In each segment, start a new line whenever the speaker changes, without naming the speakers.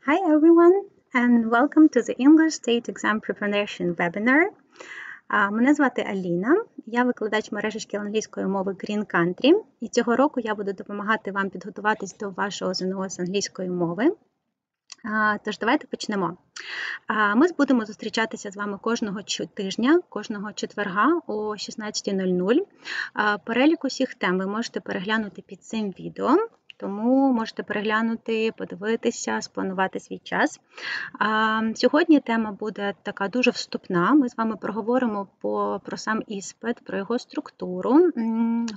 Hi everyone and welcome to the English State Exam Preparation webinar. Мене звати Аліна, я викладач мережі шкіл англійської мови Green Country, і цього року я буду допомагати вам підготуватись до вашого ЗНО з англійської мови. Тож давайте почнемо. Ми будемо зустрічатися з вами кожного тижня, кожного четверга о 16:00. Перелік усіх тем ви можете переглянути під цим відео. Тому можете переглянути, подивитися, спланувати свій час. Сьогодні тема буде така дуже вступна. Ми з вами проговоримо про сам іспит, про його структуру,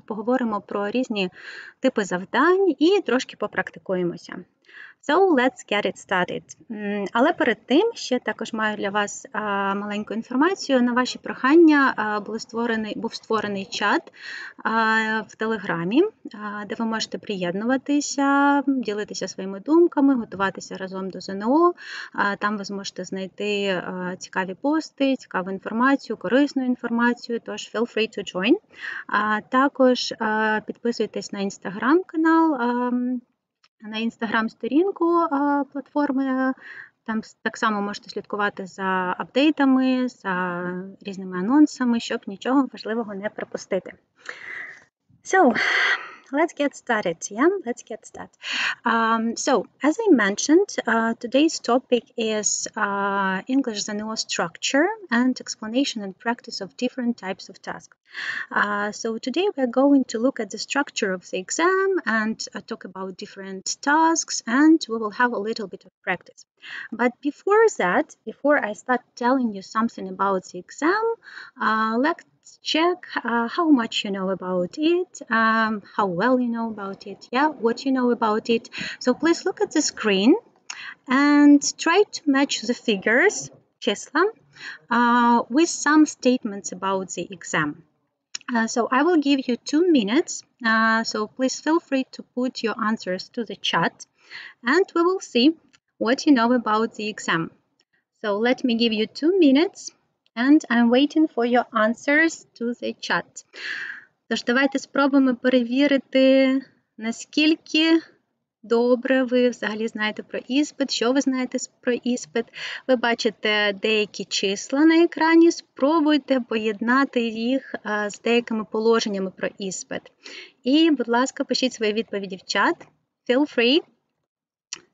поговоримо про різні типи завдань і трошки попрактикуємося. So, let's get it started. Але перед тим, ще також маю для вас маленьку інформацію. На ваші прохання був створений чат в Телеграмі, де ви можете приєднуватися, ділитися своїми думками, готуватися разом до ЗНО. Там ви зможете знайти цікаві пости, цікаву інформацію, корисну інформацію, тож feel free to join. Також підписуйтесь на Інстаграм-канал, на Інстаграм-сторінку платформи. Там так само можете слідкувати за апдейтами, за різними анонсами, щоб нічого важливого не пропустити. So, let's get started. Yeah, let's get started. So, as I mentioned, today's topic is English ZNO structure and explanation and practice of different types of tasks. So today we're going to look at the structure of the exam and talk about different tasks, and we will have a little bit of practice. But before that, before I start telling you something about the exam, let's check how much you know about it, how well you know about it, yeah, what you know about it. So please look at the screen and try to match the figures, числа, with some statements about the exam. So I will give you 2 minutes, so please feel free to put your answers to the chat, and we will see what you know about the exam. So let me give you 2 minutes, and I'm waiting for your answers to the chat. Тож давайте спробуємо перевірити, наскільки добре ви взагалі знаєте про іспит, що ви знаєте про іспит. Ви бачите деякі числа на екрані, спробуйте поєднати їх з деякими положеннями про іспит. І, будь ласка, пишіть свої відповіді в чат. Feel free.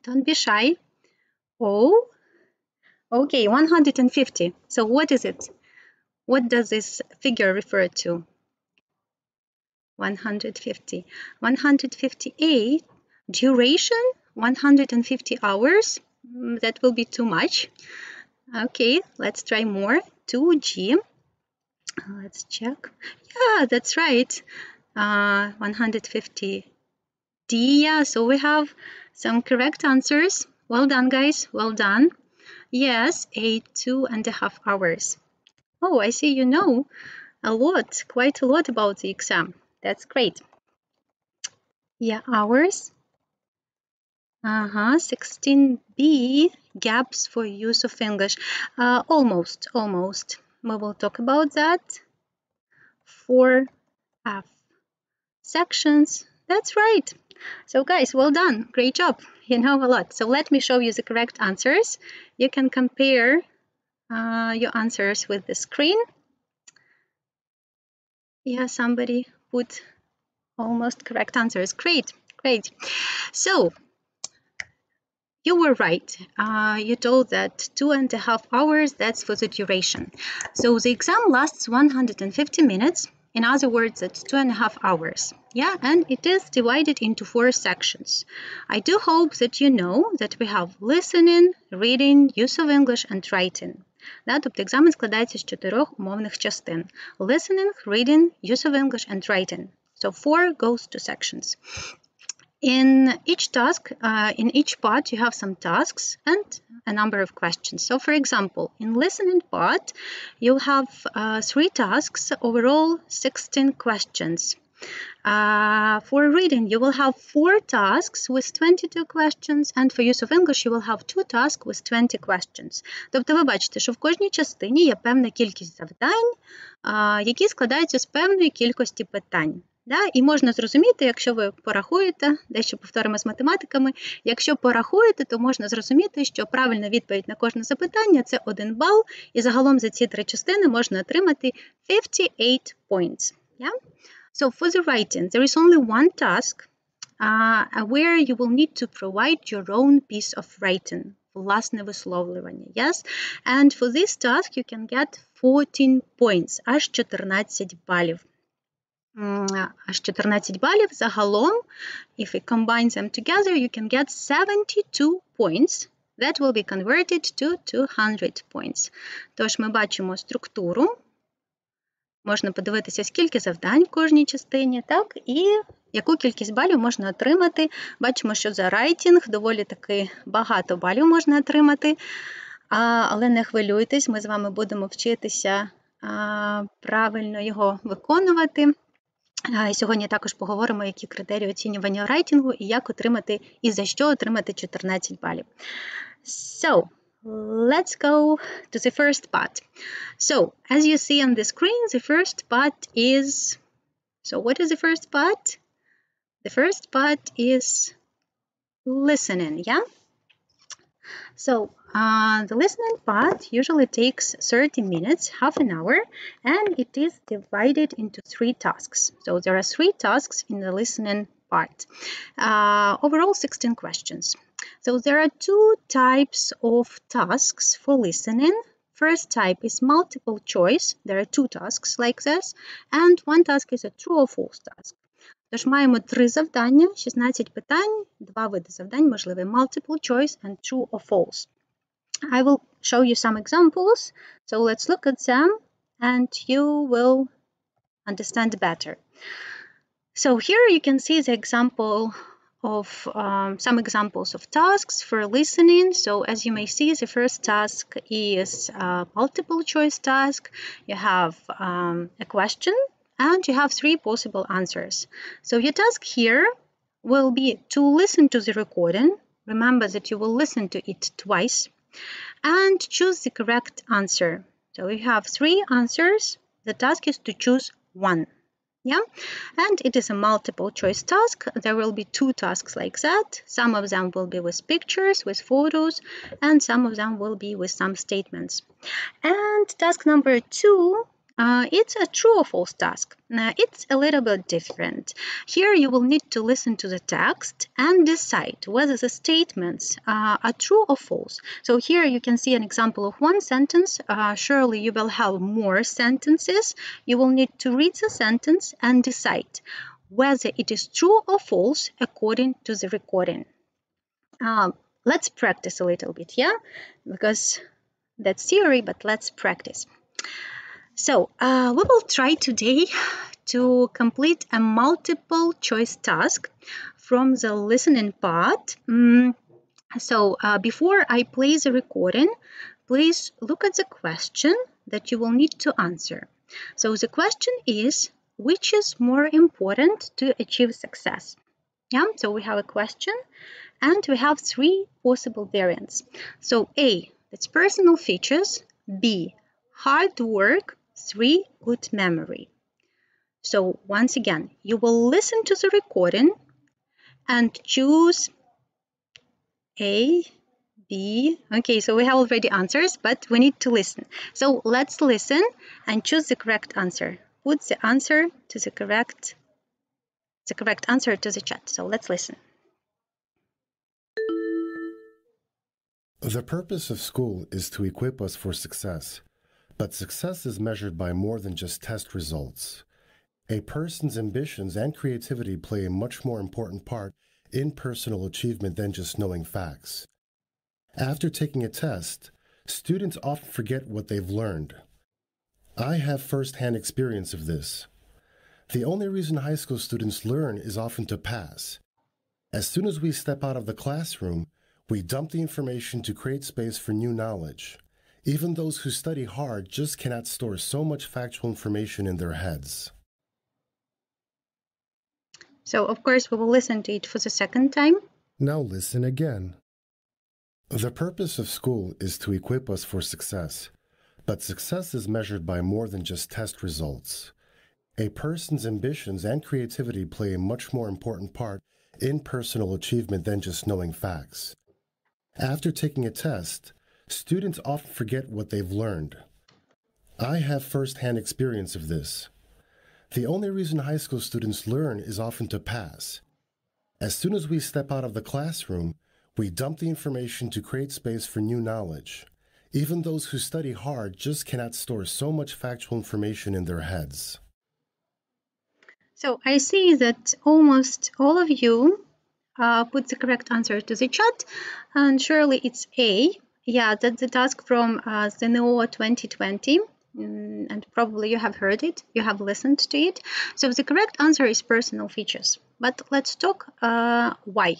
Don't be shy. Oh, okay, 150. So what is it? What does this figure refer to? 150. 158. Duration, 150 hours. That will be too much. Okay, let's try more. 2G. Let's check. Yeah, that's right. 150D. Yeah, so we have some correct answers. Well done, guys. Well done. Yes, 2.5 hours. Oh, I see you know a lot, quite a lot about the exam. That's great. Yeah, hours. 16B, gaps for use of English. Almost. We will talk about that. 4F. Sections. That's right. So guys, well done. Great job. You know a lot. So let me show you the correct answers. You can compare your answers with the screen. Yeah, somebody put almost correct answers. Great. So, you were right. You told that 2.5 hours, that's for the duration. So the exam lasts 150 minutes. In other words, it's 2.5 hours. Yeah, and it is divided into 4 sections. I do hope that you know that we have listening, reading, use of English, and writing. Да, тобто екзамен складається з 4 умовних частин. Listening, reading, use of English, and writing. So 4 goes to sections. In each task, in each part, you have some tasks and a number of questions. So, for example, in listening part, you have 3 tasks, overall 16 questions. For reading, you will have 4 tasks with 22 questions, and for use of English, you will have 2 tasks with 20 questions. Тобто ви бачите, що в кожній частині є певна кількість завдань, які складаються з певної кількості питань. Да? І можна зрозуміти, якщо ви порахуєте, дещо повторимо з математиками, якщо порахуєте, то можна зрозуміти, що правильна відповідь на кожне запитання – це 1 бал, і загалом за ці 3 частини можна отримати 58 points. Yeah? So for the writing, there is only one task where you will need to provide your own piece of writing. Власне висловлювання. Yes? And for this task you can get 14 points, аж 14 балів. Аж 14 балів загалом, if we combine them together, you can get 72 points. That will be converted to 200 points. Тож ми бачимо структуру. Можна подивитися, скільки завдань в кожній частині, так, і яку кількість балів можна отримати. Бачимо, що за writing доволі таки багато балів можна отримати, але не хвилюйтесь, ми з вами будемо вчитися правильно його виконувати. Сьогодні також поговоримо, які критерії оцінювання рейтингу і як отримати, і за що отримати 14 балів. So, let's go to the first part. So, as you see on the screen, the first part is... So, what is the first part? The first part is listening, yeah? So, the listening part usually takes 30 minutes, half an hour, and it is divided into 3 tasks. So, there are 3 tasks in the listening part. Overall, 16 questions. So, there are 2 types of tasks for listening. First type is multiple choice. There are 2 tasks like this, and 1 task is a true or false task. Тож маємо 3 завдання, 16 питань, 2 види завдань можливі: multiple choice and true or false. I will show you some examples, so let's look at them and you will understand better. So here you can see the example of some examples of tasks for listening. So as you may see, the first task is a multiple choice task. You have a question and you have 3 possible answers. So your task here will be to listen to the recording. Remember that you will listen to it twice and choose the correct answer. So you have 3 answers. The task is to choose 1. Yeah, and it is a multiple choice task. There will be 2 tasks like that. Some of them will be with pictures, with photos, and some of them will be with some statements. And task number 2, it's a true or false task. It's a little bit different. Here you will need to listen to the text and decide whether the statements are true or false. So here you can see an example of 1 sentence. Surely you will have more sentences. You will need to read the sentence and decide whether it is true or false according to the recording. Let's practice a little bit, yeah? Because that's theory, but let's practice. So, we will try today to complete a multiple choice task from the listening part. So, before I play the recording, please look at the question that you will need to answer. So, the question is, which is more important to achieve success? Yeah, so we have a question and we have 3 possible variants. So, A, that's personal features. B, hard work. 3, good memory. So once again, you will listen to the recording and choose A, B. Okay, so we have already answers, but we need to listen. So let's listen and choose the correct answer. Put the answer to the correct answer to the chat. So let's listen.
The purpose of school is to equip us for success. But success is measured by more than just test results. A person's ambitions and creativity play a much more important part in personal achievement than just knowing facts. After taking a test, students often forget what they've learned. I have first-hand experience of this. The only reason high school students learn is often to pass. As soon as we step out of the classroom, we dump the information to create space for new knowledge. Even those who study hard just cannot store so much factual information in their heads.
So, of course, we will listen to it for the second time.
Now listen again. The purpose of school is to equip us for success. But success is measured by more than just test results. A person's ambitions and creativity play a much more important part in personal achievement than just knowing facts. After taking a test, students often forget what they've learned. I have first-hand experience of this. The only reason high school students learn is often to pass. As soon as we step out of the classroom, we dump the information to create space for new knowledge. Even those who study hard just cannot store so much factual information in their heads.
So I see that almost all of you put the correct answer to the chat, and surely it's A. Yeah, that's the task from ZNO 2020. And probably you have heard it, you have listened to it. So the correct answer is personal features. But let's talk why.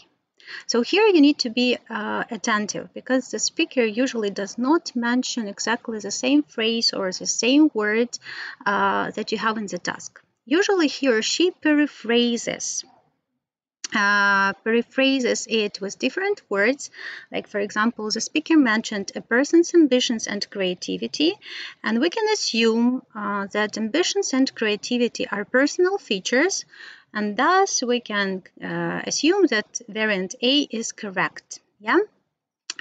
So here you need to be attentive, because the speaker usually does not mention exactly the same phrase or the same word that you have in the task. Usually he or she paraphrases it with different words. Like, for example, the speaker mentioned a person's ambitions and creativity, and we can assume that ambitions and creativity are personal features, and thus we can assume that variant A is correct. Yeah.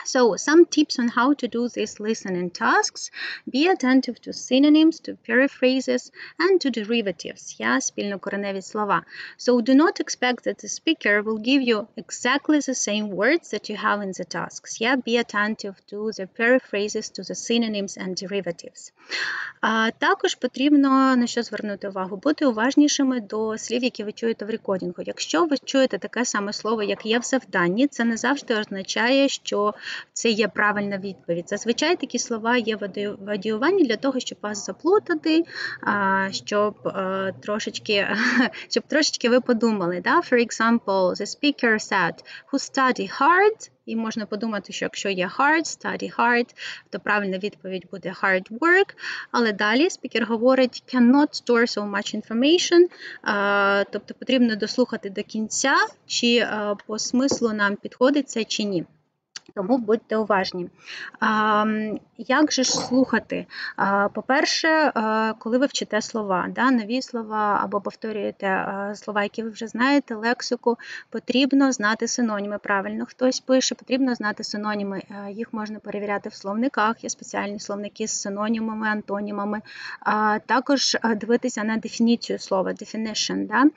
So some tips on how to do these listening tasks: be attentive to synonyms, to paraphrases, and to derivatives, спільнокореневі слова. So do not expect that the speaker will give you exactly the same words that you have in the tasks. Be attentive to the paraphrases, to the synonyms and derivatives. Також потрібно на що звернути увагу? Бути уважнішими до слів, які ви чуєте в рекордингу. Якщо ви чуєте таке саме слово, як є в завданні, це не завжди означає, що це є правильна відповідь. Зазвичай такі слова є в адіюванні для того, щоб вас заплутати, щоб трошечки ви подумали. For example, the speaker said, who study hard. І можна подумати, що якщо є hard, study hard, то правильна відповідь буде hard work. Але далі спікер говорить cannot store so much information, тобто потрібно дослухати до кінця, чи по смислу нам підходить це чи ні. Тому будьте уважні. Як же ж слухати? По-перше, коли ви вчите слова, нові слова або повторюєте слова, які ви вже знаєте, лексику, потрібно знати синоніми. Правильно хтось пише, потрібно знати синоніми. Їх можна перевіряти в словниках, є спеціальні словники з синонімами, антонімами. Також дивитися на дефініцію слова, definition.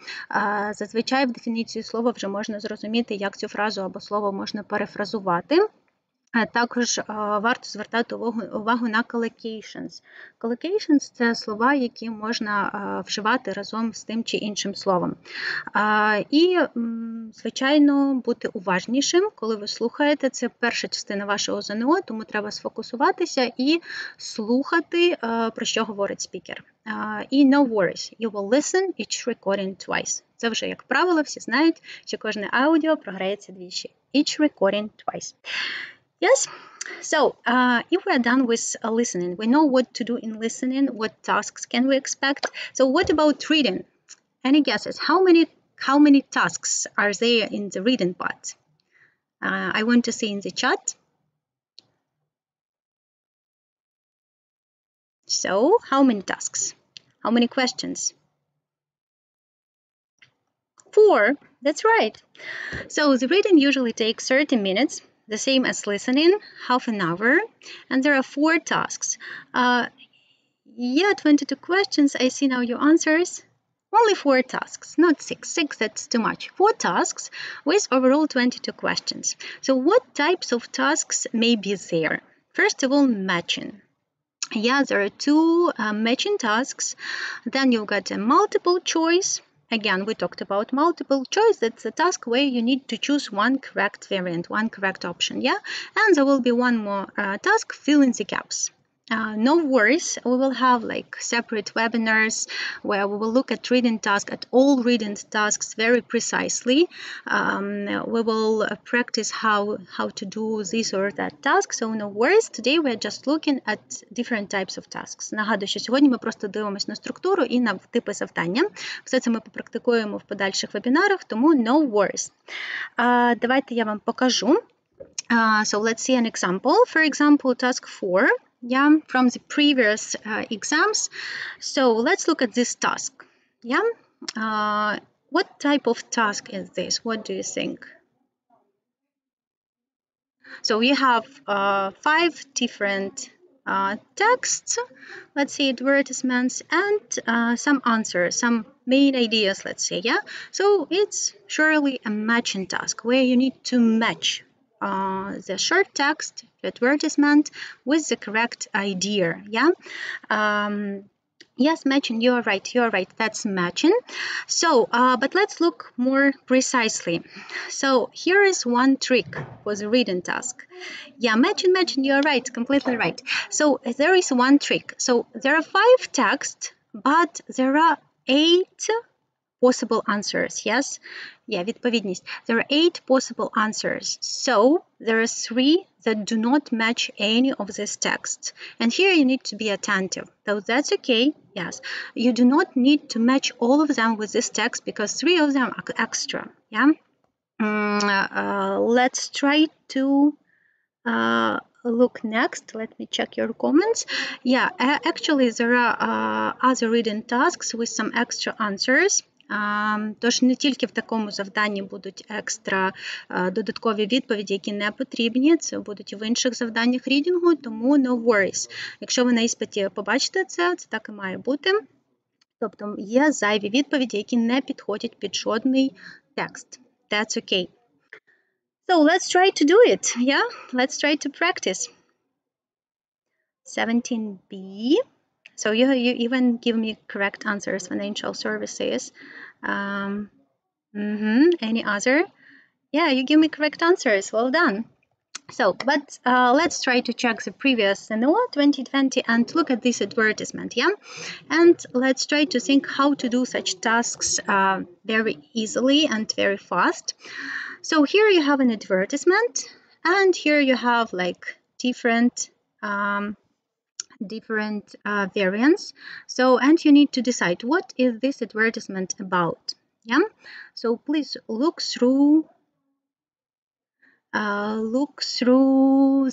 Зазвичай в дефініцію слова вже можна зрозуміти, як цю фразу або слово можна перефразувати. Також варто звертати увагу на collocations. Collocations – це слова, які можна вживати разом з тим чи іншим словом. І, звичайно, бути уважнішим, коли ви слухаєте. Це перша частина вашого ЗНО, тому треба сфокусуватися і слухати, про що говорить спікер. І no worries, you will listen each recording twice. Це вже, як правило, всі знають, що кожне аудіо програється двічі. Each recording twice. Yes, so if we are done with listening, we know what to do in listening, what tasks can we expect. So what about reading? Any guesses? How many tasks are there in the reading part? I want to see in the chat. So how many tasks? How many questions? 4, that's right. So the reading usually takes 30 minutes. The same as listening, half an hour, and there are 4 tasks. 22 questions. I see now your answers. Only 4 tasks, not 6. 6, that's too much. 4 tasks with overall 22 questions. So what types of tasks may be there? First of all, matching. There are 2 matching tasks. Then you've got a multiple choice. Again, we talked about multiple choice. That's a task where you need to choose one correct variant, one correct option, And there will be one more task, fill in the gaps. No worries, we will have like separate webinars where we will look at reading tasks, at all reading tasks very precisely. We will practice how to do this or that task, so no worries. Today we're just looking at different types of tasks. Нагадую, що сьогодні ми просто дивимося на структуру і на типи завдання. Все це ми попрактикуємо в подальших вебінарах, тому no worries. Давайте я вам покажу. So let's see an example. For example, task 4. From the previous exams. So let's look at this task. Yeah. What type of task is this? What do you think? So we have 5 different texts, let's say advertisements, and some answers, some main ideas, let's say, yeah? So it's surely a matching task where you need to match the short text, the advertisement, with the correct idea, yeah? Yes, matching, you're right, that's matching. So, but let's look more precisely. So here is one trick for the reading task. Yeah, matching, you're right, completely right. So there is one trick. So there are 5 texts, but there are 8 possible answers, yes? Yeah, відповідність. There are 8 possible answers. So there are 3 that do not match any of these texts. And here you need to be attentive. So that's okay, yes. You do not need to match all of them with this text because 3 of them are extra, yeah? Let's try to look next. Let me check your comments. Yeah, actually there are other reading tasks with some extra answers. Тож не тільки в такому завданні будуть екстра додаткові відповіді, які не потрібні, це будуть і в інших завданнях рідінгу, тому no worries. Якщо ви на іспиті побачите це так і має бути. Тобто є зайві відповіді, які не підходять під жодний текст. That's okay. So let's try to do it, yeah? Let's try to practice. 17B. So you even give me correct answers, financial services. Any other? Yeah, you give me correct answers. Well done. So, but let's try to check the previous ZNO 2020 and look at this advertisement, yeah? And let's try to think how to do such tasks very easily and very fast. So here you have an advertisement, and here you have like different variants. So, and you need to decide what is this advertisement about, yeah? So please look through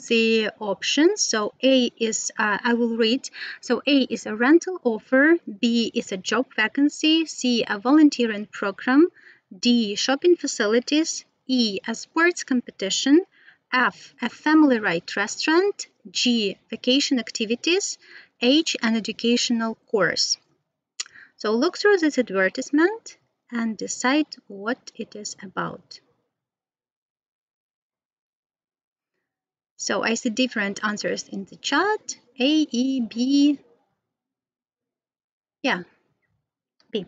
the options. So A is, I will read. So A is a rental offer, B is a job vacancy, C a volunteering program, D shopping facilities, E a sports competition, F a family right restaurant, G vacation activities, H an educational course. So look through this advertisement and decide what it is about. So I see different answers in the chat. A, E, B. Yeah, B.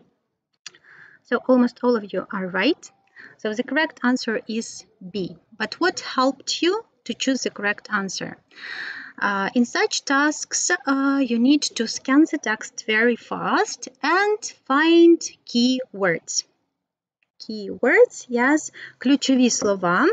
So almost all of you are right. So the correct answer is B. But what helped you to choose the correct answer? In such tasks, you need to scan the text very fast and find keywords. Keywords, yes, ключові слова.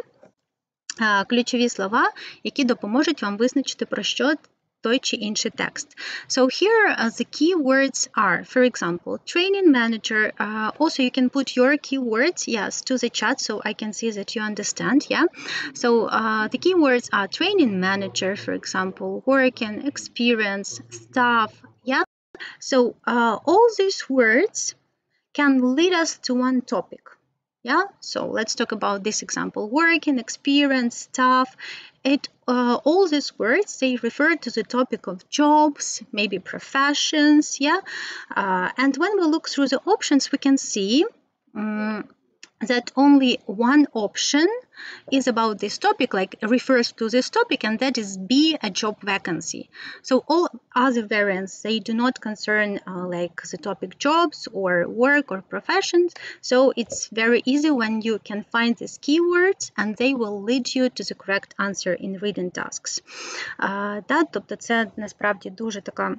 Ключові слова, які допоможуть вам визначити, про що той чи інший текст. So here the keywords are, for example, training manager. Also you can put your keywords, yes, to the chat so I can see that you understand, yeah. So the keywords are training manager, for example, working, experience, staff, yeah. So all these words can lead us to one topic. Yeah, so let's talk about this example. Working, experience, staff. All these words, they refer to the topic of jobs, maybe professions, yeah. And when we look through the options, we can see that only one option is about this topic, like refers to this topic, and that is B, a job vacancy. So all other variants, they do not concern like the topic jobs or work or professions. So it's very easy when you can find these keywords and they will lead you to the correct answer in reading tasks. Тобто це насправді дуже така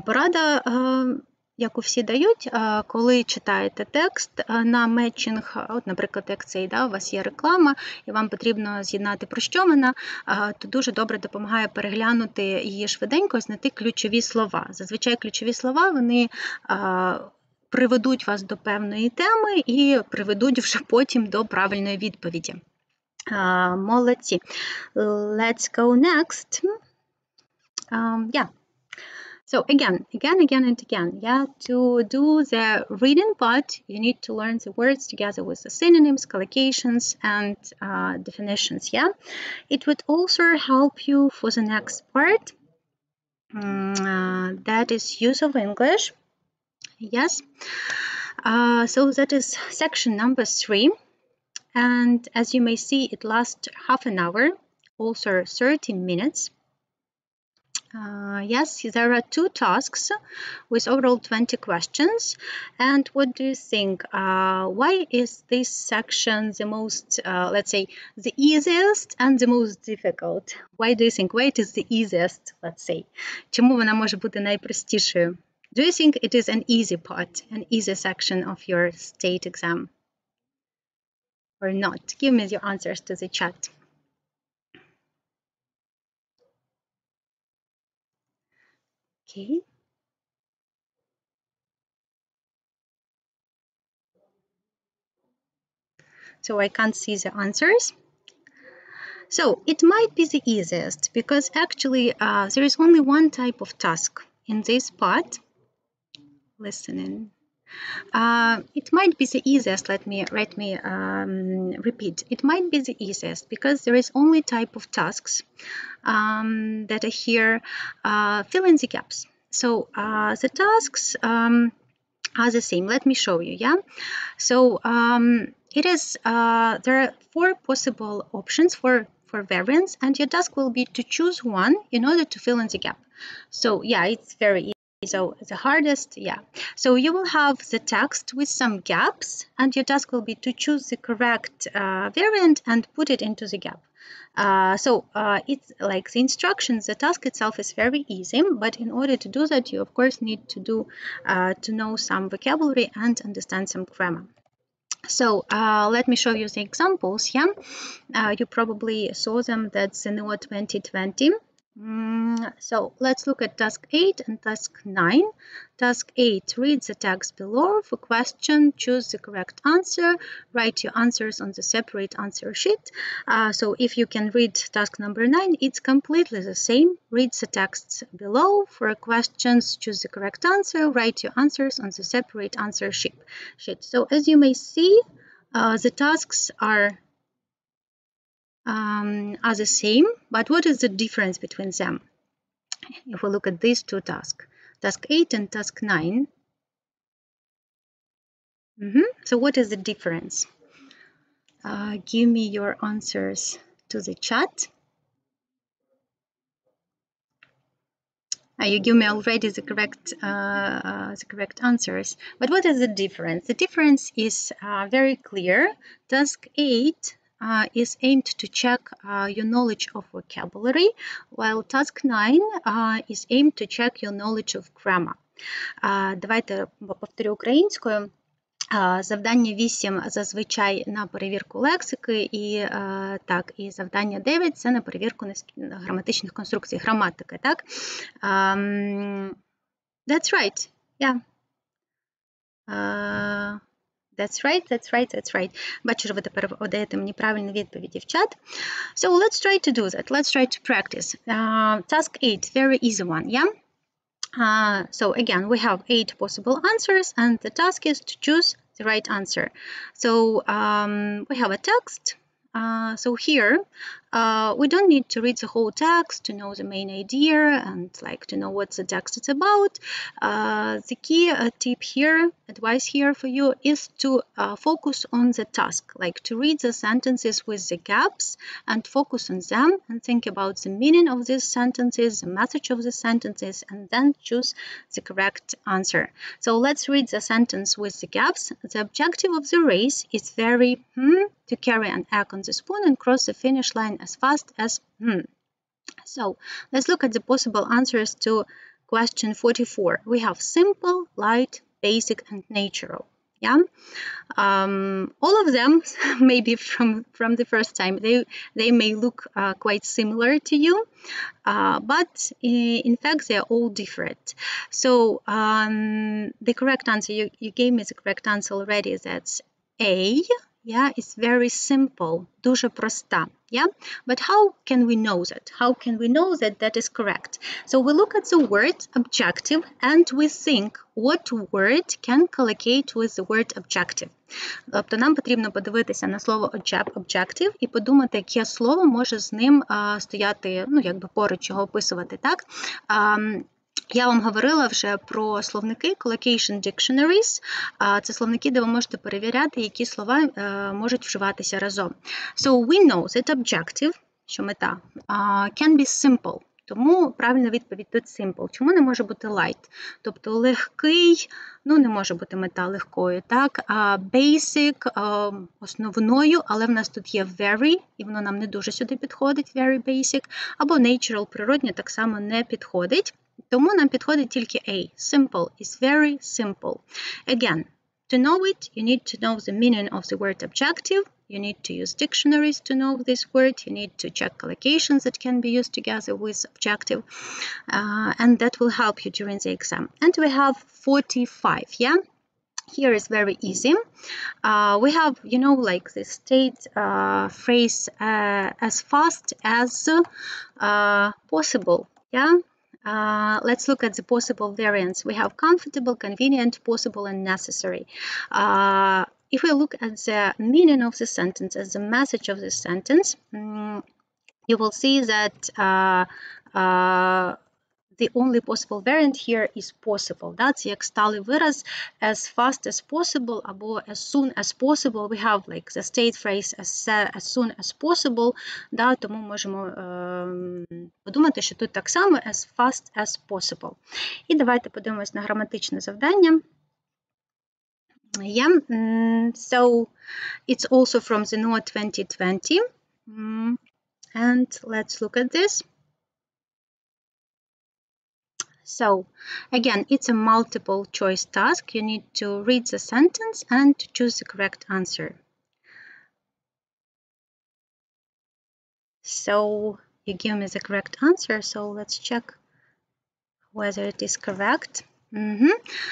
порада, яку всі дають, коли читаєте текст на метчинг, от, наприклад, як цей, у вас є реклама, і вам потрібно з'єднати, про що вона, то дуже добре допомагає переглянути її швиденько, знайти ключові слова. Зазвичай ключові слова, вони приведуть вас до певної теми і приведуть вже потім до правильної відповіді. Молодці. Let's go next. Yeah. So again, and again, yeah, to do the reading part, you need to learn the words together with the synonyms, collocations, and definitions, yeah. It would also help you for the next part, that is use of English, yes. So that is section number 3, and as you may see, it lasts half an hour, also 30 minutes. Yes, there are 2 tasks with overall 20 questions. And what do you think? Why is this section the most, let's say, the easiest and the most difficult? Why do you think? Why it is the easiest, let's say? Чому вона може бути найпростішою? Do you think it is an easy part, an easy section of your state exam? Or not? Give me your answers to the chat. Okay. So I can't see the answers. So it might be the easiest because actually there is only one type of task in this part. Listening. It might be the easiest. Let me repeat. It might be the easiest because there is only type of tasks that are here. Fill in the gaps. So the tasks are the same. Let me show you. Yeah. So it is. There are 4 possible options for variants, and your task will be to choose one in order to fill in the gap. So yeah, it's very easy. So the hardest, yeah. So you will have the text with some gaps, and your task will be to choose the correct variant and put it into the gap. So it's like the instructions, the task itself is very easy, but in order to do that, you of course need to know some vocabulary and understand some grammar. So let me show you the examples. Yeah, you probably saw them. That's ZNO 2020. So let's look at task 8 and task 9. Task 8, read the text below. For question, choose the correct answer. Write your answers on the separate answer sheet. So if you can read task number 9, it's completely the same. Read the text below. For questions, choose the correct answer. Write your answers on the separate answer sheet. So as you may see, the tasks are the same, but what is the difference between them? If we look at these 2 tasks, task 8 and task 9. So what is the difference? Give me your answers to the chat. You give me already the correct answers. But what is the difference? The difference is very clear. Task 8 is aimed to check your knowledge of vocabulary, while task 9 is aimed to check your knowledge of grammar. Давайте повторю українською. Завдання 8 зазвичай на перевірку лексики, і завдання 9 це на перевірку граматичних конструкцій, граматики, так? That's right, yeah. That's right. Бачу, що ви тепер подаєте мені правильні відповіді в чат. So let's try to do that. Let's try to practice. Task 8, very easy one, yeah? So again, we have 8 possible answers, and the task is to choose the right answer. So we have a text. So here, we don't need to read the whole text to know the main idea and to know what the text is about. The key tip here, advice here for you is to focus on the task, to read the sentences with the gaps and focus on them and think about the meaning of these sentences, the message of the sentences, and then choose the correct answer. So let's read the sentence with the gaps. The objective of the race is very to carry an egg on the spoon and cross the finish line as fast as So let's look at the possible answers to question 44. We have simple, light, basic, and natural. Yeah, all of them, maybe from the first time, they may look quite similar to you, but in fact they are all different. So the correct answer, you gave me the correct answer already. That's A. Yeah, it's very simple, дуже проста. Yeah, but how can we know that? How can we know that that is correct? So we look at the word objective and we think what word can collocate with the word objective. Тобто нам потрібно подивитися на слово objective і подумати, яке слово може з ним стояти, ну, якби поруч його описувати, так? Я вам говорила вже про словники collocation dictionaries. Це словники, де ви можете перевіряти, які слова можуть вживатися разом. So we know that objective, що мета, can be simple. Тому правильна відповідь тут simple. Чому не може бути light? Тобто легкий, ну не може бути мета легкою, так? Basic, основною, але в нас тут є very, і воно нам не дуже сюди підходить, very basic, або natural, природнє, так само не підходить. Тому нам підходить тільки A. Simple is very simple. Again, to know it, you need to know the meaning of the word objective. You need to use dictionaries to know this word. You need to check collocations that can be used together with objective. And that will help you during the exam. And we have 45, yeah? Here is very easy. We have, you know, like the state phrase as fast as possible, yeah? Let's look at the possible variants. We have comfortable, convenient, possible, and necessary. If we look at the meaning of the sentence, as the message of the sentence, you will see that the only possible variant here is possible. That's як сталий вираз as fast as possible або as soon as possible. We have like the state phrase as soon as possible. Да, тому можемо подумати, що тут так само as fast as possible. І давайте подивимось на граматичне завдання. Yeah, so it's also from ZNO 2020. And let's look at this. So, again, it's a multiple choice task. You need to read the sentence and choose the correct answer. So, you give me the correct answer. So, let's check whether it is correct.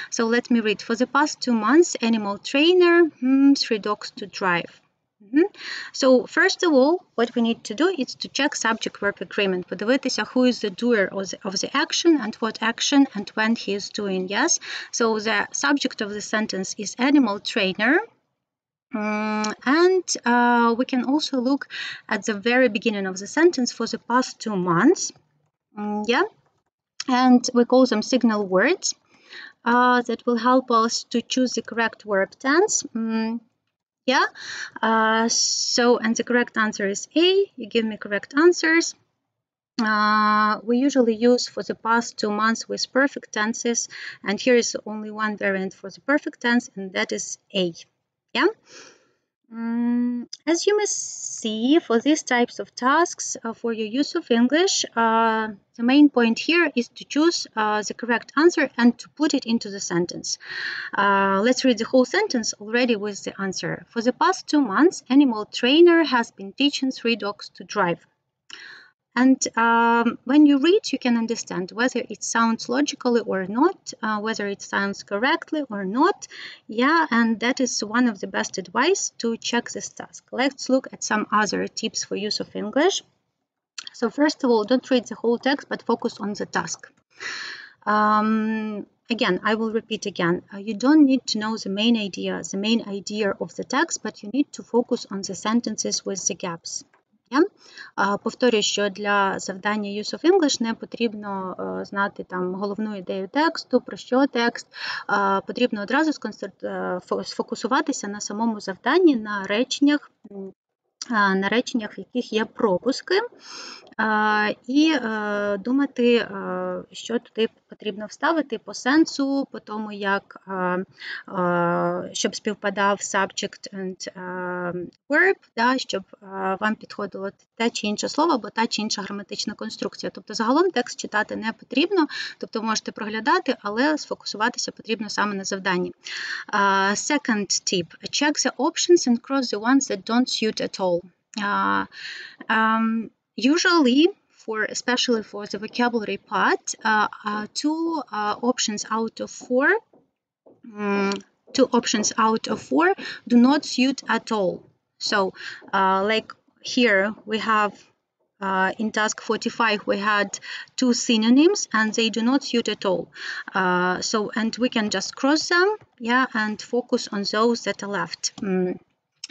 So, let me read. For the past 2 months, animal trainer, 3 dogs to drive. So, first of all, what we need to do is to check subject-verb agreement. Подивитися, who is the doer of the action and what action and when he is doing, yes? So, the subject of the sentence is animal trainer. And we can also look at the very beginning of the sentence for the past 2 months. Yeah? And we call them signal words that will help us to choose the correct verb tense. Yeah, and the correct answer is A. You give me correct answers. We usually use for the past 2 months with perfect tenses, and here is only one variant for the perfect tense, and that is A. Yeah. As you may see, for these types of tasks, for your use of English, the main point here is to choose the correct answer and to put it into the sentence. Let's read the whole sentence already with the answer. For the past 2 months, animal trainer has been teaching 3 dogs to drive. And when you read, you can understand whether it sounds logically or not, whether it sounds correctly or not. Yeah, and that is one of the best advice to check this task. Let's look at some other tips for use of English. So first of all, don't read the whole text, but focus on the task. Again, I will repeat again. You don't need to know the main idea of the text, but you need to focus on the sentences with the gaps. Повторюю, що для завдання Use of English не потрібно знати там головну ідею тексту, про що текст. Потрібно одразу сфокусуватися на самому завданні, на реченнях, в яких є пропуски, і думати, що туди потрібно вставити по сенсу, по тому, як, щоб співпадав subject and verb, да, щоб вам підходило те чи інше слово, або та чи інша граматична конструкція. Тобто загалом текст читати не потрібно, тобто можете проглядати, але сфокусуватися потрібно саме на завданні. Second tip. Check the options and cross the ones that don't suit at all. Usually, especially for the vocabulary part, 2 options out of 4 2 options out of 4 do not suit at all. So like here we have in task 45 we had 2 synonyms and they do not suit at all. And we can just cross them, yeah, and focus on those that are left.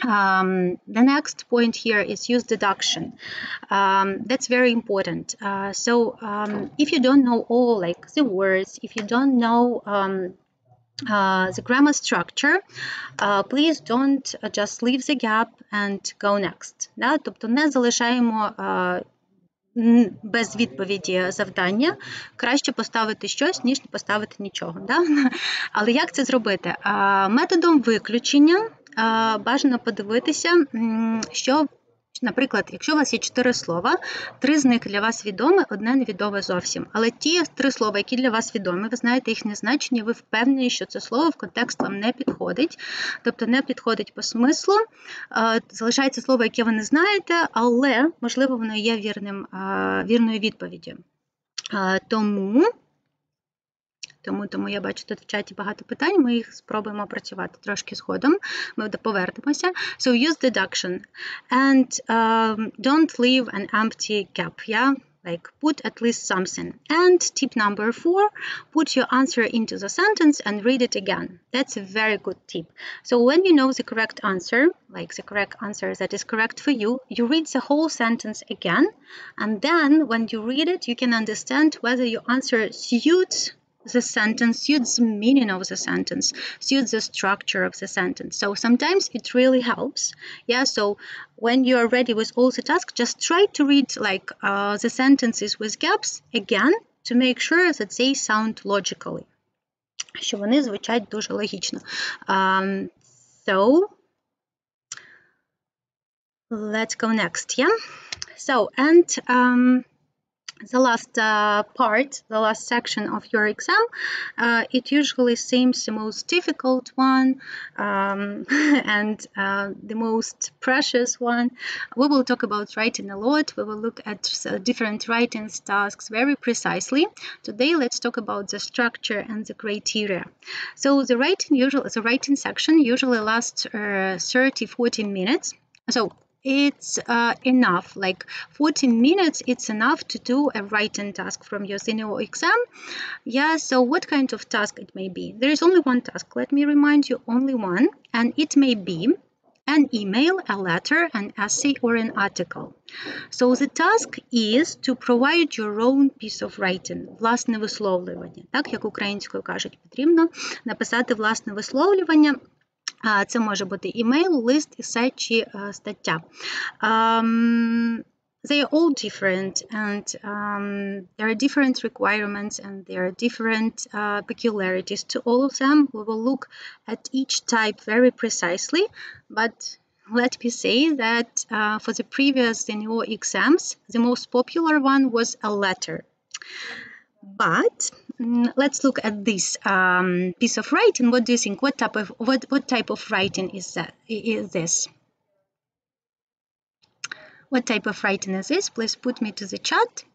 The next point here is use deduction. That's very important. If you don't know all like the words, if you don't know the grammar structure, please don't just leave the gap and go next. Да? Тобто не залишаємо без відповіді завдання. Краще поставити щось, ніж не поставити нічого. Да? Але як це зробити? Методом виключення бажано подивитися, що, наприклад, якщо у вас є 4 слова, 3 з них для вас відомі, одне невідоме зовсім. Але ті 3 слова, які для вас відомі, ви знаєте їхнє значення, ви впевнені, що це слово в контекст вам не підходить, тобто не підходить по смислу, залишається слово, яке ви не знаєте, але, можливо, воно є вірною відповіддю. Тому я бачу тут в чаті багато питань, ми їх спробуємо опрацювати трошки згодом, ми повернемося. So use deduction and don't leave an empty gap, yeah? Like put at least something. And tip number 4, put your answer into the sentence and read it again. That's a very good tip. So when you know the correct answer, like the correct answer that is correct for you, you read the whole sentence again, and then when you read it, you can understand whether your answer suits the sentence, suits the meaning of the sentence, suits the structure of the sentence. So sometimes it really helps. Yeah, so when you are ready with all the tasks, just try to read like the sentences with gaps again to make sure that they sound logically. Що вони звучать дуже логічно. So let's go next, yeah? So, and the last part, the last section of your exam, it usually seems the most difficult one and the most precious one. We will talk about writing a lot. We will look at different writing tasks very precisely. Today, let's talk about the structure and the criteria. So the writing section usually lasts 30-40 minutes. So it's enough, like 14 minutes, it's enough to do a writing task from your ZNO exam. Yeah, so what kind of task it may be? There is only one task, let me remind you, only one, and it may be an email, a letter, an essay, or an article. So the task is to provide your own piece of writing, власне висловлювання. Так, як українською кажуть, потрібно написати власне висловлювання. Це може бути імейл, лист, есе чи стаття. They are all different and there are different requirements and there are different peculiarities to all of them. We will look at each type very precisely, but let me say that for the previous ZNO exams, the most popular one was a letter. But let's look at this piece of writing. What do you think? What type of writing is this? What type of writing is this? Please put me to the chat.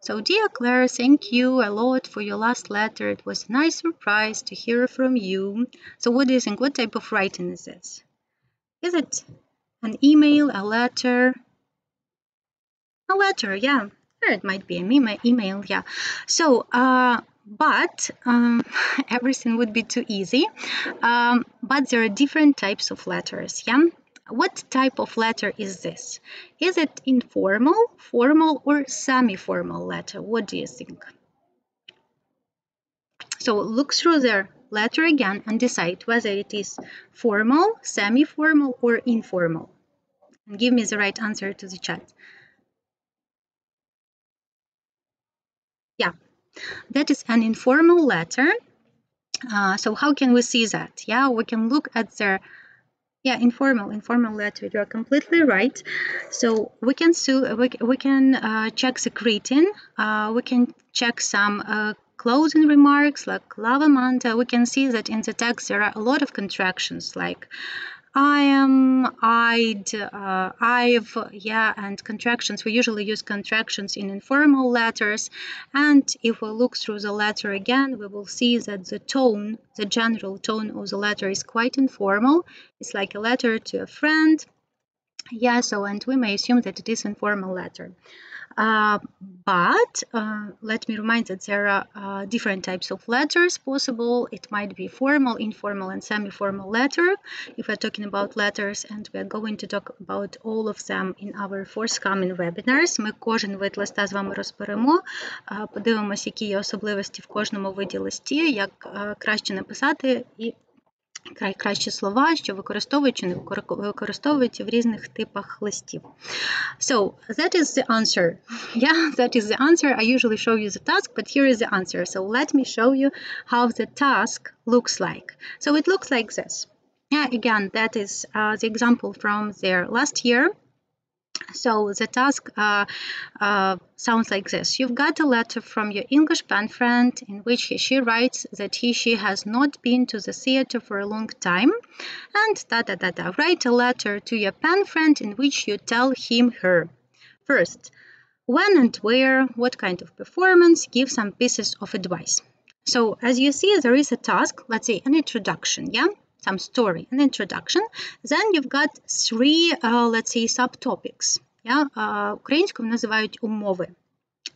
So, dear Claire, thank you a lot for your last letter. It was a nice surprise to hear from you. So, what do you think? What type of writing is this? Is it an email, a letter? A letter, yeah. Or it might be an email, yeah. So, but everything would be too easy. But there are different types of letters, yeah? What type of letter is this? Is it informal, formal, or semi-formal letter? What do you think? So look through the letter again and decide whether it is formal, semi-formal, or informal. And give me the right answer to the chat. Yeah, that is an informal letter. So how can we see that? Yeah, we can look at the informal letter. You are completely right. So we can check the greeting. We can check some closing remarks like lava manta. We can see that in the text there are a lot of contractions like I am, I'd, I've, yeah, and contractions. We usually use contractions in informal letters. And if we look through the letter again, we will see that the tone, the general tone of the letter is quite informal. It's like a letter to a friend. Yeah, so, and we may assume that it is an informal letter. But let me remind that there are different types of letters possible. It might be formal, informal, and semi-formal letter. If we're talking about letters, and we're going to talk about all of them in our forthcoming webinars. Ми кожен вид листа з вами розберемо, подивимося, які є особливості в кожному виді листі, як краще написати і кращі слова, що використовують чи не використовують в різних типах листів. So, that is the answer. Yeah, that is the answer. I usually show you the task, but here is the answer. So, let me show you how the task looks like. So, it looks like this. Yeah, again, that is the example from their last year. So the task sounds like this. You've got a letter from your English pen friend in which she writes that she has not been to the theater for a long time. And da-da-da-da. Write a letter to your pen friend in which you tell him her. First, when and where, what kind of performance, give some pieces of advice. So as you see, there is a task, let's say an introduction, yeah? Some story, an introduction. Then you've got three, let's say, subtopics. Yeah? Українською називають умови.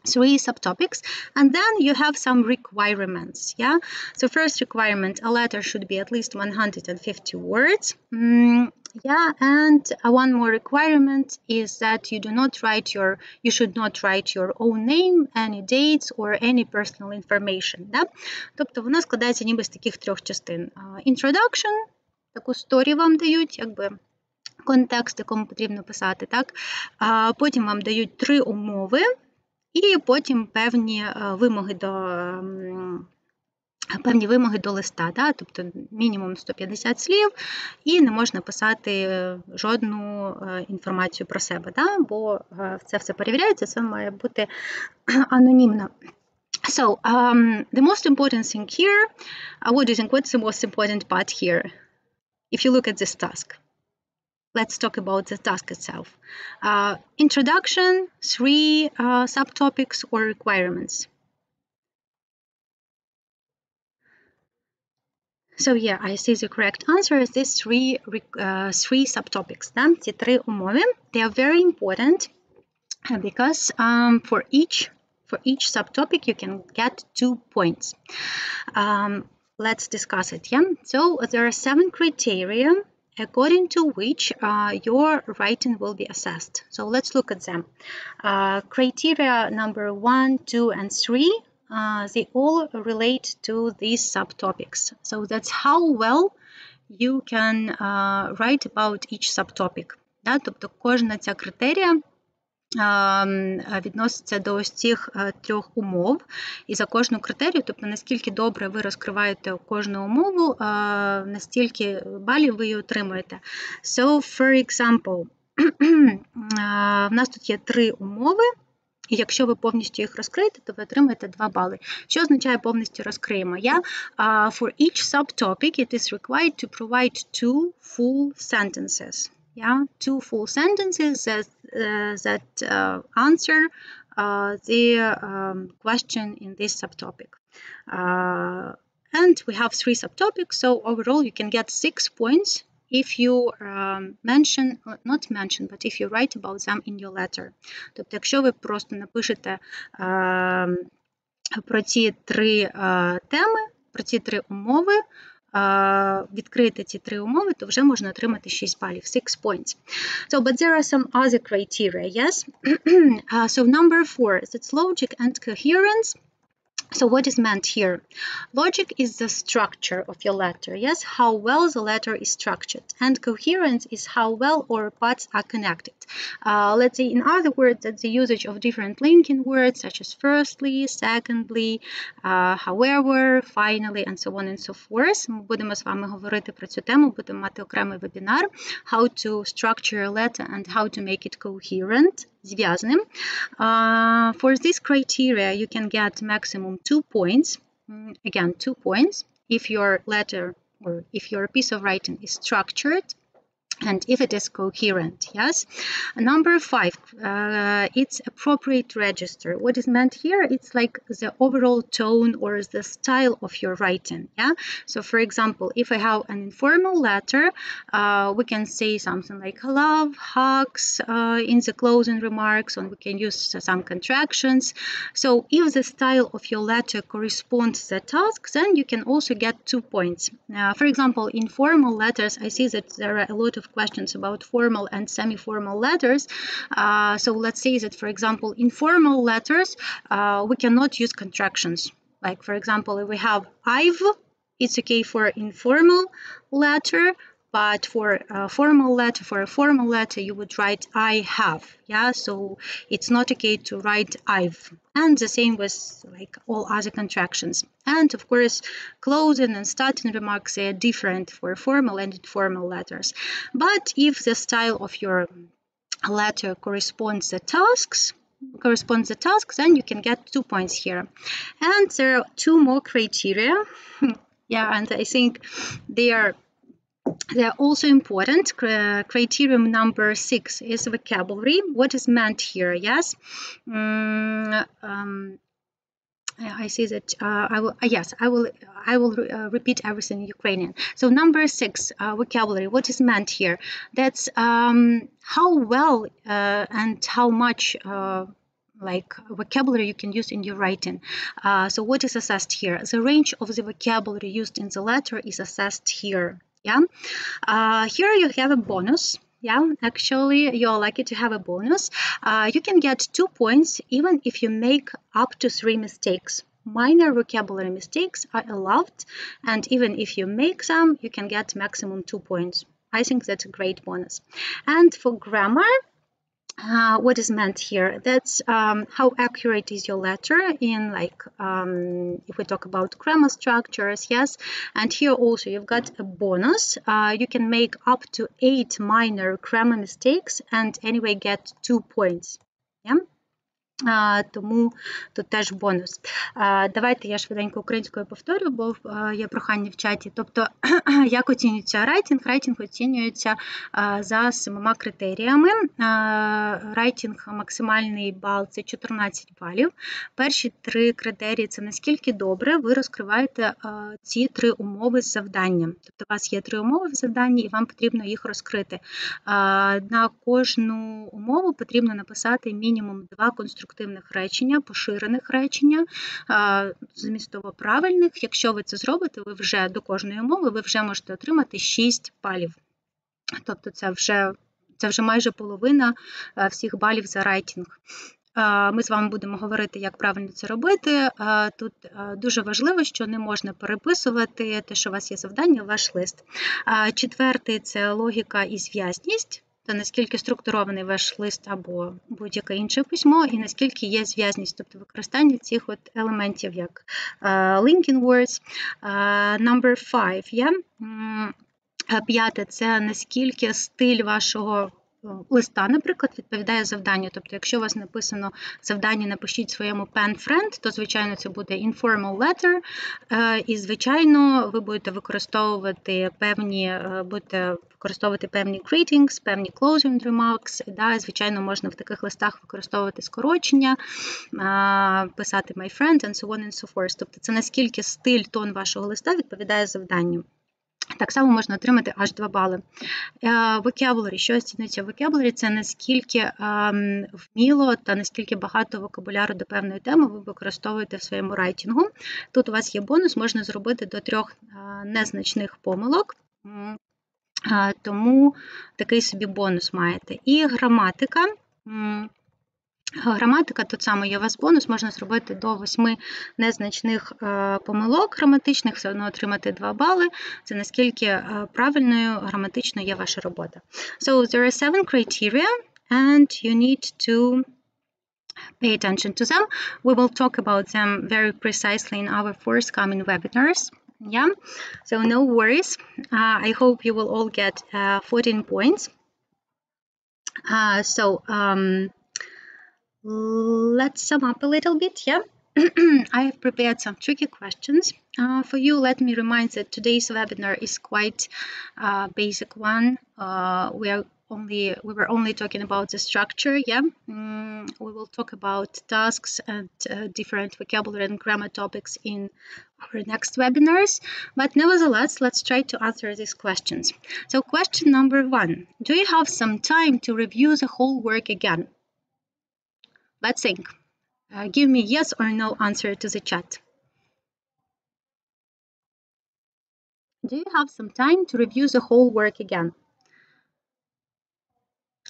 Three subtopics, and then you have some requirements. Yeah. So first requirement: a letter should be at least 150 words. Yeah, and one more requirement is that you should not write your own name, any dates, or any personal information. Да? Тобто вона складається ніби з таких трьох частин. Introduction, таку сторі вам дають, якби контекст, якому потрібно писати, так? Потім вам дають три умови, і потім певні вимоги до листа, да? Тобто мінімум 150 слів, і не можна писати жодну інформацію про себе, да? Бо це все перевіряється, це має бути анонімно. So, the most important thing here, what do you think, what's the most important part here, if you look at this task? Let's talk about the task itself. Introduction, three subtopics or requirements. So yeah, I see the correct answer is these three subtopics. Да? Ці три умови, they are very important because for each subtopic you can get 2 points. Let's discuss it. Yeah. So there are 7 criteria according to which your writing will be assessed. So let's look at them. Criteria number 1, 2, and 3, they all relate to these subtopics. So that's how well you can write about each subtopic. Да? Тобто кожна ця критерія відноситься до ось цих трьох умов. І за кожну критерію, тобто наскільки добре ви розкриваєте кожну умову, настільки балів ви її отримуєте. So, for example, в нас тут є 3 умови, і якщо ви повністю їх розкриєте, то ви отримаєте 2 бали. Що означає повністю розкриємо? For each subtopic, it is required to provide 2 full sentences. Yeah, 2 full sentences that answer the question in this subtopic. And we have 3 subtopics, so overall you can get 6 points if you but if you write about them in your letter. Тобто, якщо ви просто напишете про ці 3 теми, про ці 3 умови, відкрити ці 3 умови, то вже можна отримати 6 балів, 6 points. So, but there are some other criteria, yes? So, number 4, that's logic and coherence. So, what is meant here? Logic is the structure of your letter, yes? How well the letter is structured. And coherence is how well all parts are connected. Let's say, in other words, that's the usage of different linking words, such as firstly, secondly, however, finally, and so on and so forth. Ми будемо з вами говорити про цю тему, будемо мати окремий вебінар, how to structure a letter and how to make it coherent, зв'язним. For this criteria, you can get maximum 2 points. Again, 2 points if your letter or if your piece of writing is structured, and if it is coherent. Yes. Number 5, it's appropriate register. What is meant here? It's like the overall tone or the style of your writing. Yeah. So for example, if I have an informal letter, we can say something like love, hugs in the closing remarks, and we can use some contractions. So if the style of your letter corresponds to the task, then you can also get 2 points. For example, in formal letters, I see that there are a lot of questions about formal and semi-formal letters. So let's say that, for example, in formal letters, we cannot use contractions. Like, for example, if we have I've, it's okay for informal letter, but for a formal letter, you would write I have. Yeah, so it's not okay to write I've. And the same with like all other contractions. And of course, closing and starting remarks are different for formal and informal letters. But if the style of your letter corresponds the tasks, then you can get 2 points here. And there are 2 more criteria. Yeah, and I think they're also important. Criterion number 6 is vocabulary. What is meant here? Yes. I see that I will repeat everything in Ukrainian. So number 6, vocabulary. What is meant here? That's how well and how much like vocabulary you can use in your writing. So what is assessed here? The range of the vocabulary used in the letter is assessed here. Yeah. Here you have a bonus. Yeah, actually, you're lucky to have a bonus. You can get 2 points even if you make up to 3 mistakes. Minor vocabulary mistakes are allowed, and even if you make some, you can get maximum 2 points. I think that's a great bonus. And for grammar, what is meant here? That's how accurate is your letter in, like, if we talk about grammar structures, yes. And here also you've got a bonus. You can make up to 8 minor grammar mistakes and anyway get 2 points. Yeah? Тому тут теж бонус. Давайте я швиденько українською повторю, бо є прохання в чаті. Тобто, як оцінюється рейтинг? Рейтинг оцінюється за 7 критеріями. Рейтинг максимальний бал – це 14 балів. Перші 3 критерії – це наскільки добре ви розкриваєте ці 3 умови з завданням. Тобто, у вас є 3 умови в завданні, і вам потрібно їх розкрити. На кожну умову потрібно написати мінімум 2 конструктивних речення, поширених речення, змістово правильних. Якщо ви це зробите, ви вже до кожної умови ви вже можете отримати 6 балів. Тобто це вже майже половина всіх балів за рейтинг. Ми з вами будемо говорити, як правильно це робити. Тут дуже важливо, що не можна переписувати те, що у вас є завдання, в ваш лист. 4 – це логіка і зв'язність. Та наскільки структурований ваш лист або будь-яке інше письмо, і наскільки є зв'язність, тобто використання цих от елементів, як linking words. Number 5, yeah? 5 – це наскільки стиль вашого листа, наприклад, відповідає завданню. Тобто, якщо у вас написано завдання «Напишіть своєму pen friend», то, звичайно, це буде informal letter, і, звичайно, ви будете використовувати певні greetings, певні closing remarks, да, звичайно, можна в таких листах використовувати скорочення, писати my friend, and so on and so forth. Тобто, це наскільки стиль, тон вашого листа відповідає завданню. Так само можна отримати аж 2 бали. Vocabulary. Що оцінюється в vocabulary? Це наскільки вміло та наскільки багато вокабуляру до певної теми ви використовуєте в своєму райтингу. Тут у вас є бонус, можна зробити до 3 незначних помилок. Тому такий собі бонус маєте. І граматика. Граматика, тут саме є у вас бонус, можна зробити до 8 незначних помилок граматичних, все одно отримати 2 бали. Це наскільки правильною граматичною є ваша робота. So there are 7 criteria and you need to pay attention to them. We will talk about them very precisely in our forthcoming webinars. Yeah, so no worries. I hope you will all get 14 points. Let's sum up a little bit, yeah? I have prepared some tricky questions for you. Let me remind that today's webinar is quite a basic one. We were only talking about the structure, yeah. We will talk about tasks and different vocabulary and grammar topics in our next webinars. But nevertheless, let's try to answer these questions. So question number 1. Do you have some time to review the whole work again? Let's think. Give me yes or no answer to the chat. Do you have some time to review the whole work again?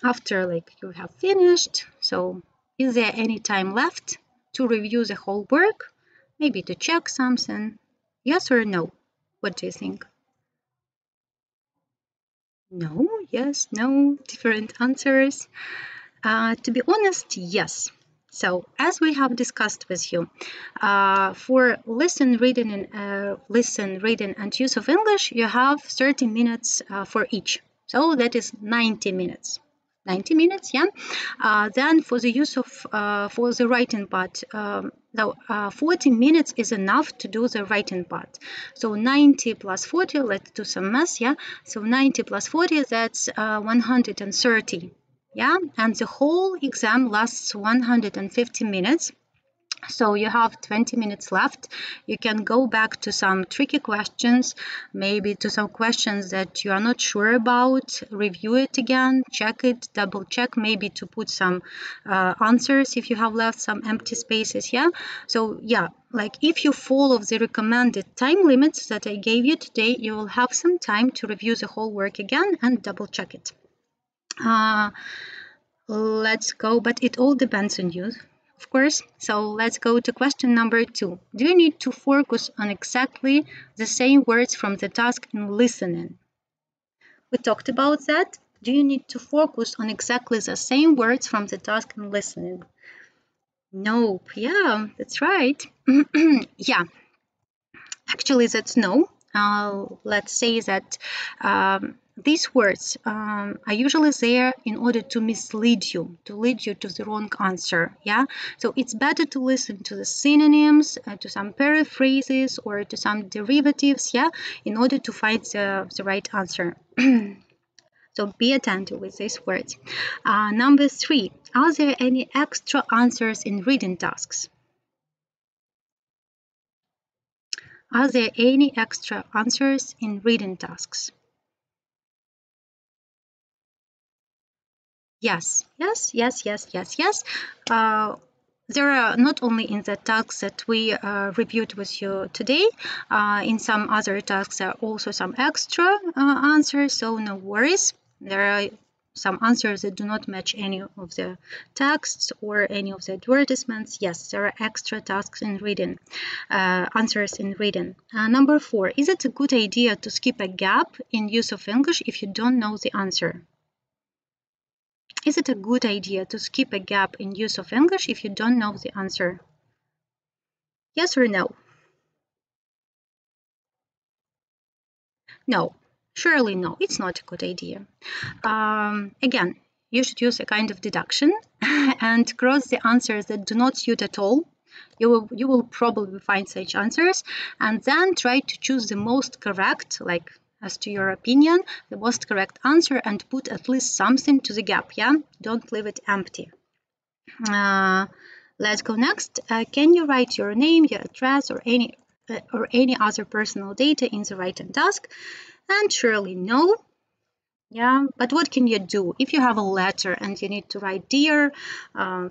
After you have finished, so is there any time left to review the whole work? Maybe to check something? Yes or no? What do you think? No, yes, no, different answers. To be honest, yes. So, as we have discussed with you, for listen, reading, and use of English, you have 30 minutes for each. So that is 90 minutes. 90 minutes, yeah. Then for the use of for the writing part, 40 minutes is enough to do the writing part. So 90 plus 40, let's do some math, yeah. So 90 plus 40, that's 130. Yeah, and the whole exam lasts 150 minutes. So you have 20 minutes left. You can go back to some tricky questions, maybe to some questions that you are not sure about, review it again, check it, double check, maybe to put some answers if you have left some empty spaces, yeah? So yeah, if you follow the recommended time limits that I gave you today, you will have some time to review the whole work again and double check it. Let's go, but it all depends on you, of course. So let's go to question number 2. Do you need to focus on exactly the same words from the task in listening? We talked about that. Do you need to focus on exactly the same words from the task in listening? Nope. Yeah, that's right. Yeah, actually that's no. Let's say that these words are usually there in order to mislead you, to lead you to the wrong answer, yeah? So it's better to listen to the synonyms, to some paraphrases, or to some derivatives, yeah, in order to find the right answer. So be attentive with these words. Number 3, are there any extra answers in reading tasks? Are there any extra answers in reading tasks? Yes. There are not only in the tasks that we reviewed with you today, in some other tasks there are also some extra answers, so no worries. There are some answers that do not match any of the texts or any of the advertisements. Yes, there are extra tasks in reading, answers in reading. Number 4, is it a good idea to skip a gap in use of English if you don't know the answer? Is it a good idea to skip a gap in use of English if you don't know the answer? Yes or no? No, surely no, it's not a good idea. Again, you should use a kind of deduction and cross the answers that do not suit at all. You will probably find such answers, and then try to choose the most correct, as to your opinion, the most correct answer, and put at least something to the gap, yeah? Don't leave it empty. Let's go next. Can you write your name, your address, or any other personal data in the writing task? And surely no. Yeah, but what can you do if you have a letter and you need to write dear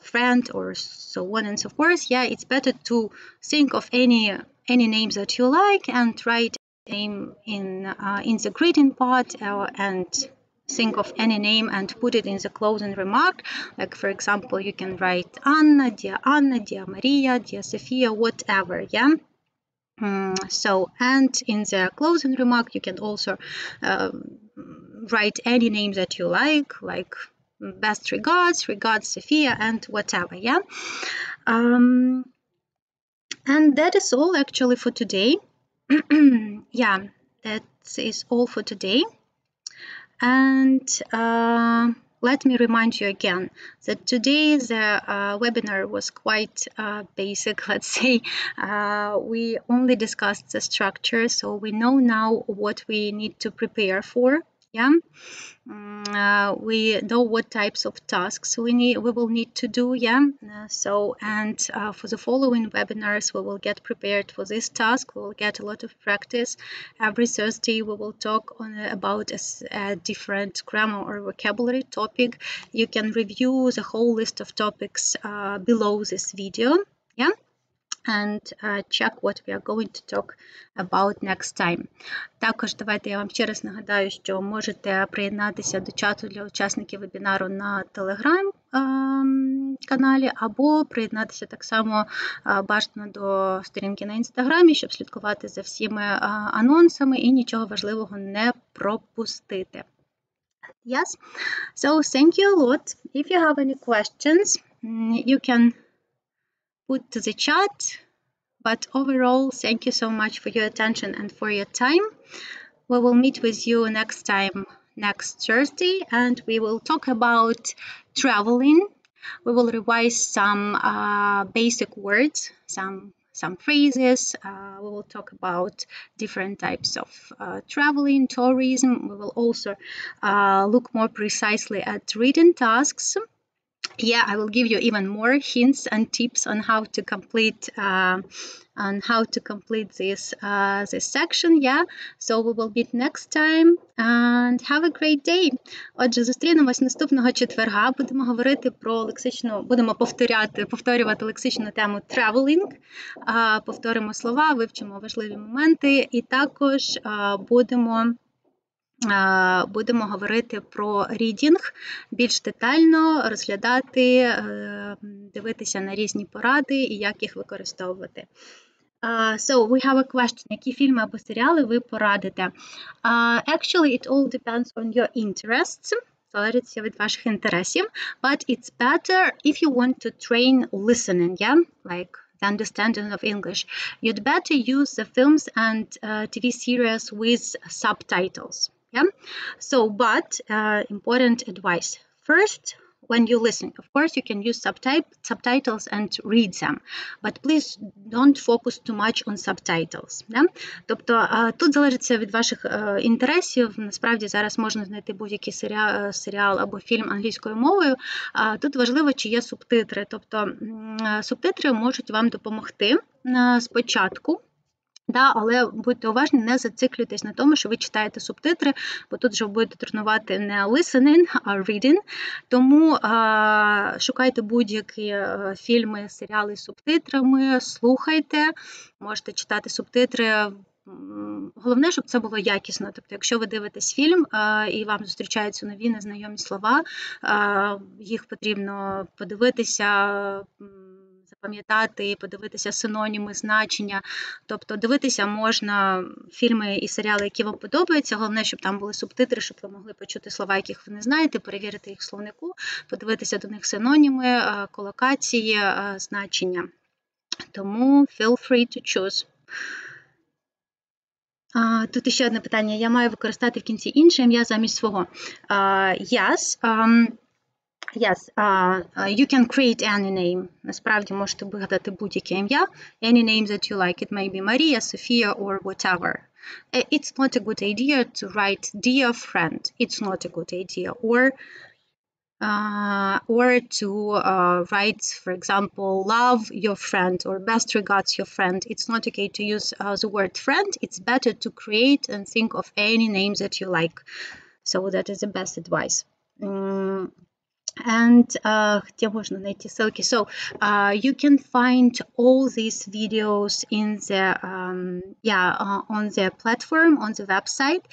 friend or so on and so forth? Yeah, it's better to think of any names that you like and write name in the greeting part and think of any name and put it in the closing remark. Like, for example, you can write Anna, dear Maria, dear Sophia, whatever, yeah? So, and in the closing remark, you can also write any name that you like best regards Sophia, and whatever, yeah? And that is all actually for today. Yeah, that is all for today. And let me remind you again that today the webinar was quite basic, let's say. We only discussed the structure, so we know now what we need to prepare for. Yeah, we know what types of tasks we will need to do. Yeah, for the following webinars, we will get prepared for this task. We will get a lot of practice. Every Thursday, we will talk about a different grammar or vocabulary topic. You can review the whole list of topics below this video. Yeah. And check what we are going to talk about next time. Також давайте я вам ще раз нагадаю, що можете приєднатися до чату для учасників вебінару на Telegram-каналі, або приєднатися так само бажано до сторінки на Інстаграмі, щоб слідкувати за всіми анонсами і нічого важливого не пропустити. Yes, so thank you a lot. If you have any questions, you can put to the chat, but overall, thank you so much for your attention and for your time. We will meet with you next time, next Thursday, and we will talk about traveling. We will revise some basic words, some phrases. We will talk about different types of traveling, tourism. We will also look more precisely at reading tasks. Yeah, I will give you even more hints and tips on how to complete this section. Yeah, so we will meet next time and have a great day. Отже, зустрінемось наступного четверга. Будемо говорити про будемо повторювати лексичну тему traveling. Повторимо слова, вивчимо важливі моменти і також будемо говорити про reading, більш детально розглядати, дивитися на різні поради і як їх використовувати. So, we have a question. Які фільми або серіали ви порадите? Actually, it all depends on your interests. Залежить від ваших інтересів. But it's better if you want to train listening, yeah? Like the understanding of English. You'd better use the films and TV series with subtitles. Yeah. So, but important advice. First, when you listen, of course, you can use subtitles and read them, but please don't focus too much on subtitles. Yeah? Тобто, тут залежить від ваших інтересів. Насправді, зараз можна знайти будь-який серіал або фільм англійською мовою. Тут важливо, чи є субтитри. Тобто, субтитри можуть вам допомогти спочатку. Да, але будьте уважні, не зациклюйтесь на тому, що ви читаєте субтитри, бо тут вже будете тренувати не listening, а reading. Тому шукайте будь-які фільми, серіали з субтитрами, слухайте, можете читати субтитри. Головне, щоб це було якісно. Тобто, якщо ви дивитесь фільм і вам зустрічаються нові незнайомі слова, їх потрібно подивитися, запам'ятати, подивитися синоніми, значення. Тобто дивитися можна фільми і серіали, які вам подобаються. Головне, щоб там були субтитри, щоб ви могли почути слова, яких ви не знаєте, перевірити їх в словнику, подивитися до них синоніми, колокації, значення. Тому feel free to choose. Тут ще одне питання. Я маю використати в кінці інше ім'я замість свого. Yes, you can create any name. Насправді можете вигадати будь-яке ім'я. Any name that you like. It may be Maria, Sophia, or whatever. It's not a good idea to write dear friend. It's not a good idea. Or to write, for example, love your friend or best regards your friend. It's not okay to use the word friend. It's better to create and think of any name that you like. So that is the best advice. And где можно найти ссылки? So you can find all these videos in the on the platform, on the website.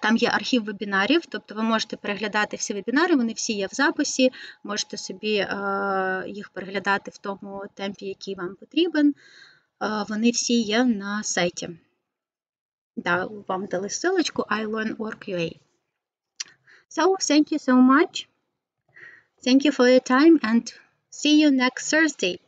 Там є архів вебінарів, тобто ви можете переглядати всі вебінари, вони всі є в записі, можете собі їх переглядати в тому темпі, який вам потрібен. Вони всі є на сайті. Да, вам дали ссылочку iLearn.org.ua. So, thank you so much. Thank you for your time and see you next Thursday.